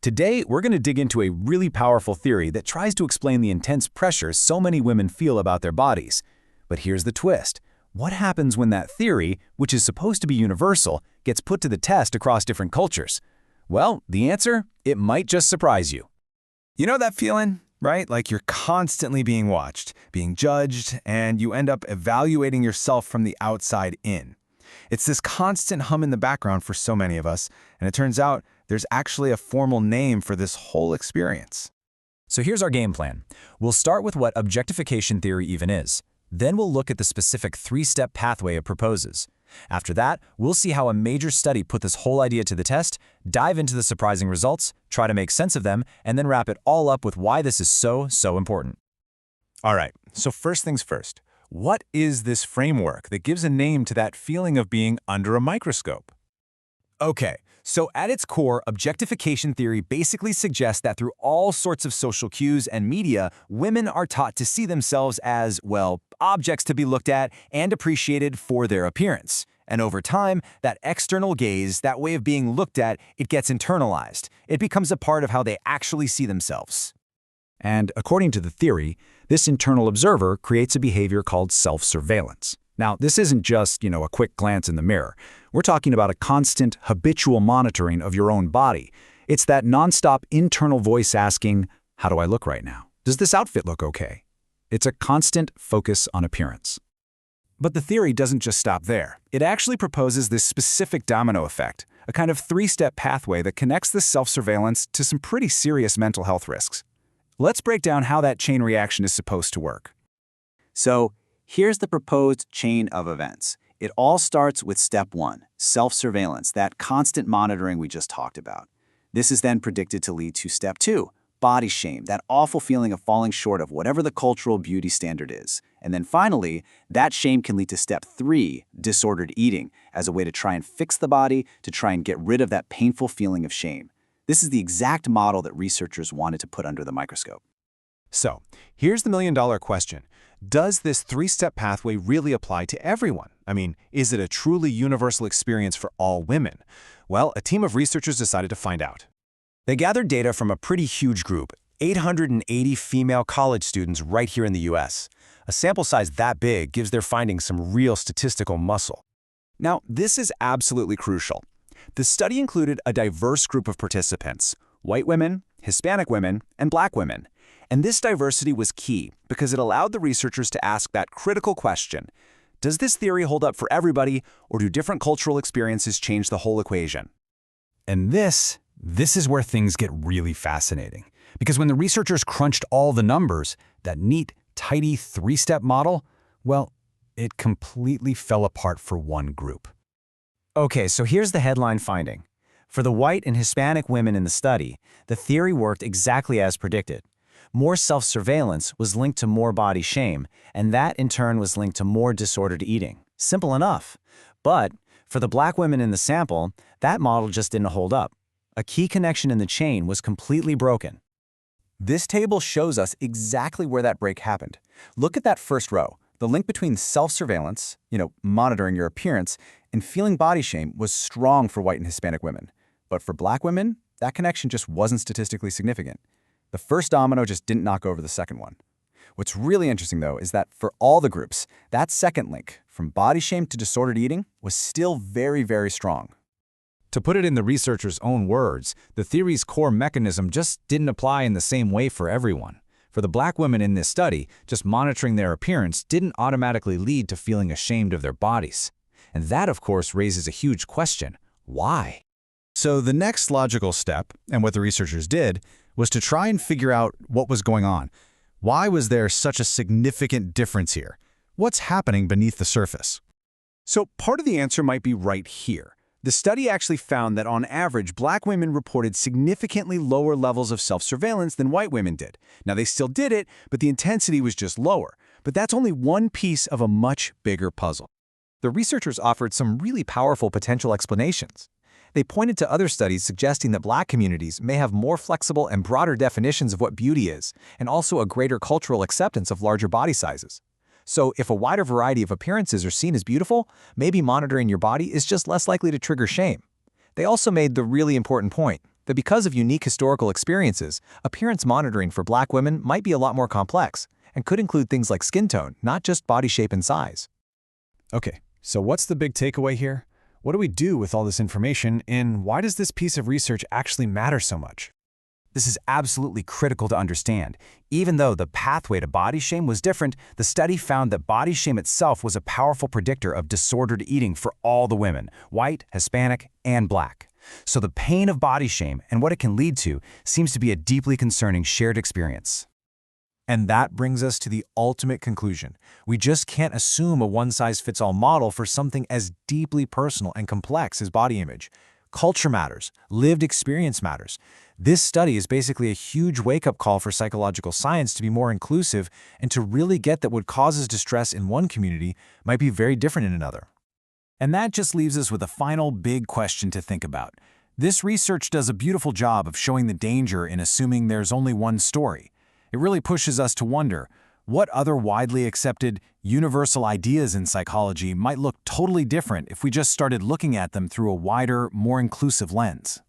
Today, we're going to dig into a really powerful theory that tries to explain the intense pressure so many women feel about their bodies. But here's the twist. What happens when that theory, which is supposed to be universal, gets put to the test across different cultures? Well, the answer? It might just surprise you. You know that feeling, right? Like you're constantly being watched, being judged, and you end up evaluating yourself from the outside in. It's this constant hum in the background for so many of us, and it turns out there's actually a formal name for this whole experience. So here's our game plan. We'll start with what objectification theory even is. Then we'll look at the specific three-step pathway it proposes. After that, we'll see how a major study put this whole idea to the test, dive into the surprising results, try to make sense of them, and then wrap it all up with why this is so important. All right, so first things first. What is this framework that gives a name to that feeling of being under a microscope? Okay, so at its core, objectification theory basically suggests that through all sorts of social cues and media, women are taught to see themselves as, well, objects to be looked at and appreciated for their appearance. And over time, that external gaze, that way of being looked at, it gets internalized. It becomes a part of how they actually see themselves. And according to the theory, this internal observer creates a behavior called self-surveillance. Now, this isn't just, a quick glance in the mirror. We're talking about a constant, habitual monitoring of your own body. It's that nonstop internal voice asking, how do I look right now? Does this outfit look okay? It's a constant focus on appearance. But the theory doesn't just stop there. It actually proposes this specific domino effect, a kind of three-step pathway that connects this self-surveillance to some pretty serious mental health risks. Let's break down how that chain reaction is supposed to work. So, here's the proposed chain of events. It all starts with step 1, self-surveillance, that constant monitoring we just talked about. This is then predicted to lead to step 2, body shame, that awful feeling of falling short of whatever the cultural beauty standard is. And then finally, that shame can lead to step 3, disordered eating, as a way to try and fix the body, to try and get rid of that painful feeling of shame. This is the exact model that researchers wanted to put under the microscope. So, here's the million-dollar question. Does this three-step pathway really apply to everyone? I mean, is it a truly universal experience for all women? Well, a team of researchers decided to find out. They gathered data from a pretty huge group, 880 female college students right here in the US. A sample size that big gives their findings some real statistical muscle. Now, this is absolutely crucial. The study included a diverse group of participants, white women, Hispanic women, and Black women. And this diversity was key because it allowed the researchers to ask that critical question: does this theory hold up for everybody, or do different cultural experiences change the whole equation? And this is where things get really fascinating. Because when the researchers crunched all the numbers, that neat, tidy three-step model, well, it completely fell apart for one group. Okay, so here's the headline finding. For the white and Hispanic women in the study, the theory worked exactly as predicted. More self-surveillance was linked to more body shame, and that in turn was linked to more disordered eating. Simple enough. But for the Black women in the sample, that model just didn't hold up. A key connection in the chain was completely broken. This table shows us exactly where that break happened. Look at that first row. The link between self-surveillance, monitoring your appearance, and feeling body shame was strong for white and Hispanic women. But for Black women, that connection just wasn't statistically significant. The first domino just didn't knock over the second one. What's really interesting, though, is that for all the groups, that second link, from body shame to disordered eating, was still very, very strong. To put it in the researchers' own words, the theory's core mechanism just didn't apply in the same way for everyone. For the Black women in this study, just monitoring their appearance didn't automatically lead to feeling ashamed of their bodies. And that, of course, raises a huge question. Why? So the next logical step, and what the researchers did, was to try and figure out what was going on. Why was there such a significant difference here? What's happening beneath the surface? So part of the answer might be right here. The study actually found that on average, Black women reported significantly lower levels of self-surveillance than white women did. Now, they still did it, but the intensity was just lower. But that's only one piece of a much bigger puzzle. The researchers offered some really powerful potential explanations. They pointed to other studies suggesting that Black communities may have more flexible and broader definitions of what beauty is, and also a greater cultural acceptance of larger body sizes. So if a wider variety of appearances are seen as beautiful, maybe monitoring your body is just less likely to trigger shame. They also made the really important point. that because of unique historical experiences, appearance monitoring for Black women might be a lot more complex and could include things like skin tone, not just body shape and size. Okay, so what's the big takeaway here? What do we do with all this information, and why does this piece of research actually matter so much? This is absolutely critical to understand. Even though the pathway to body shame was different, the study found that body shame itself was a powerful predictor of disordered eating for all the women, white, Hispanic, and Black. So the pain of body shame and what it can lead to seems to be a deeply concerning shared experience. And that brings us to the ultimate conclusion. We just can't assume a one-size-fits-all model for something as deeply personal and complex as body image. Culture matters. Lived experience matters. This study is basically a huge wake-up call for psychological science to be more inclusive and to really get that what causes distress in one community might be very different in another. And that just leaves us with a final big question to think about. This research does a beautiful job of showing the danger in assuming there's only one story. It really pushes us to wonder, what other widely accepted, universal ideas in psychology might look totally different if we just started looking at them through a wider, more inclusive lens?